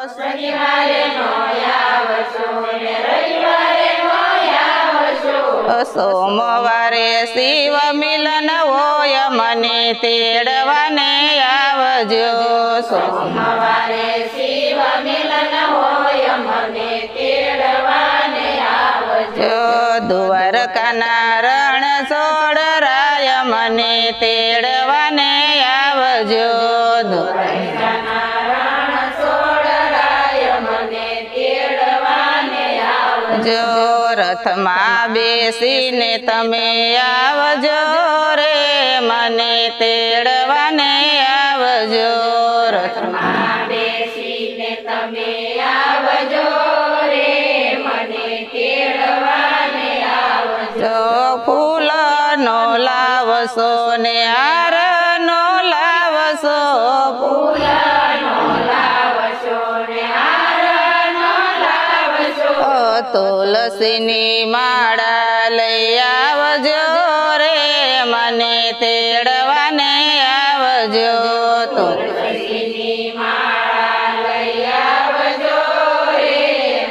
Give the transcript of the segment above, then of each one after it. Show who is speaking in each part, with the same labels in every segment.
Speaker 1: શનિવારે નો આવશો ને રવિવારે નો આવશો સોમવારે શિવ મિલન હોય મને તેડવાને આવજો સોમવારે શિવ મિલન હોય મને તેડવાને આવજો દ્વારકાના રણ છોડરાય મને તેડવાને આવજો દ્વારકાના રણ છોડરાય મને તેડવાને આવજો રથમાં બેસીને તમે આવજો રે મને તેડવાને આવજો રથમાં બેસીને તમે આવજો રે મને તેડવાને આવજો ફૂલનો લાવશો ને હારનો લાવશો ફૂલનો લાવશો ને હારનો લાવશો તુલસીની માળા લઈ આવજો રે મને તેડવાને આવજો તુલસીની માળા લઈ આવજો રે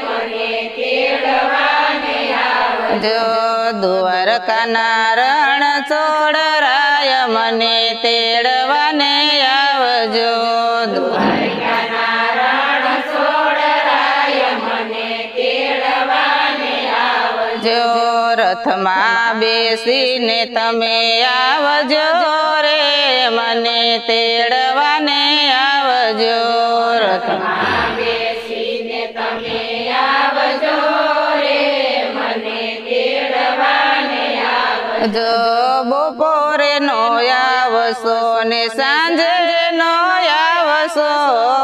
Speaker 1: મને તેડવાને આવજો દ્વારકાના રણ છોડરાય મને તેડવાને આવજો દ્વારકાના રણ છોડરાય મને તેડવાને આવજો રથમાં બેસીને તમે આવજો રે મને તેડવાને આવજો રથમાં બેસીને તમે આવજો રે મને તેડવાને આવજો બપોરે નો આવશો ને સાંજે નો આવશો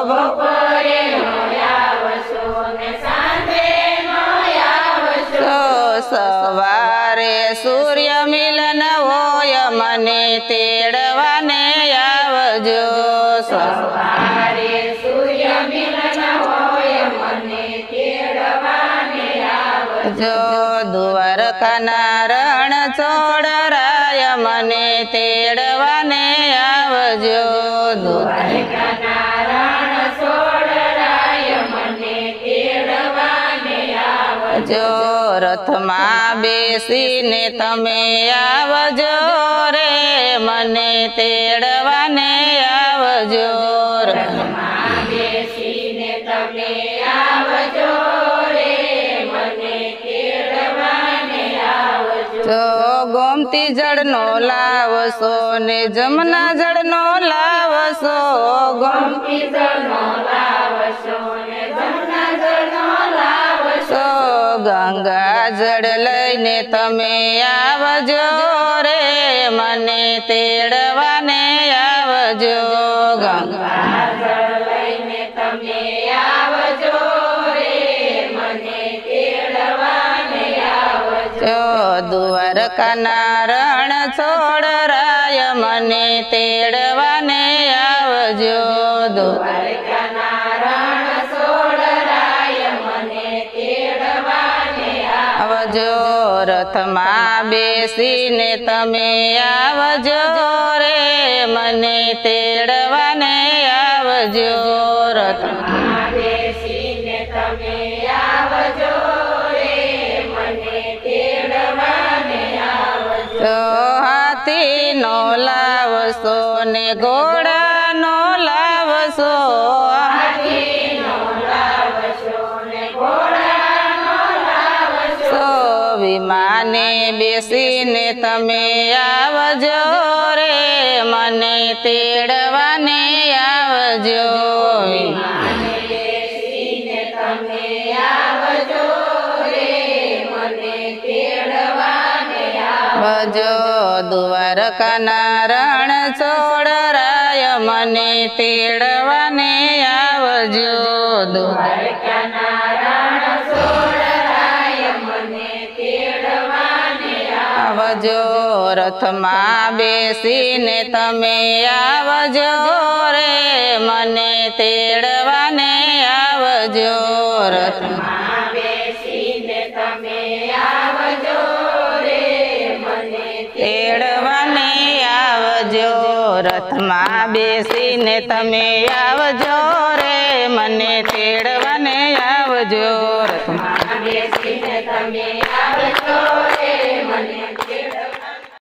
Speaker 1: બપોરે નો આવશો ને સાંજે નો આવશો સવારે સૂર્ય મિલન હોય મને તેડવાને આવજો સવારે સૂર્ય મિલન હોય મને તેડવાને આવજો દ્વારકાના રણ છોડરાય મને તેડવાને આવજો દ્વારકાના રણ છોડરાય મને તેડવાને આવજો રથમાં બેસીને તમે આવજો રે મને તેડવાને આવજો રથમાં બેસીને તમે આવજો રે મને તેડવાને આવજો ગોમતી જળનો લાવશો ને જમના જળનો લાવશો ગોમતી જળનો લાવશો ને જમના જળનો લાવશો ગંગા જળ લઈને તમે આવજો રે મને તેડવાને આવજો ગંગા જળ લઈને તમે આવજો રે મને તેડવાને આવજો દ્વારકાના રણ છોડરાય મને તેડવાને આવજો દ્વારકાના રણ છોડરાય મને તેડવાને આવજો રથમાં બેસીને તમે આવજો રે મને તેડવાને આવજો રથમાં બેસીને તમે આવજો રે મને તેડવાને આવજો હાથીનો લાવશો ને ઘોડાનો લાવશો હાથીનો લાવશો ને ઘોડાનો લાવશો વિમાને બેસીને તમે આવજો રે મને તેડવાને આવજો વિમાને બેસીને તમે આવજો રે મને તેડવાને આવજો દ્વારકાના રણ છોડરાય મને તેડવાને આવજો દ્વારકાના રણ છોડરાય મને તેડવાને આવજો રથમાં બેસીને તમે આવજો રે મને તેડવાને આવજો રથમાં બેસીને તમે આવજો રે મને તેડવાને આવજો રથમાં બેસીને તમે આવજો રે મને તેડવાને આવજો રથમાં
Speaker 2: બેસીને તમે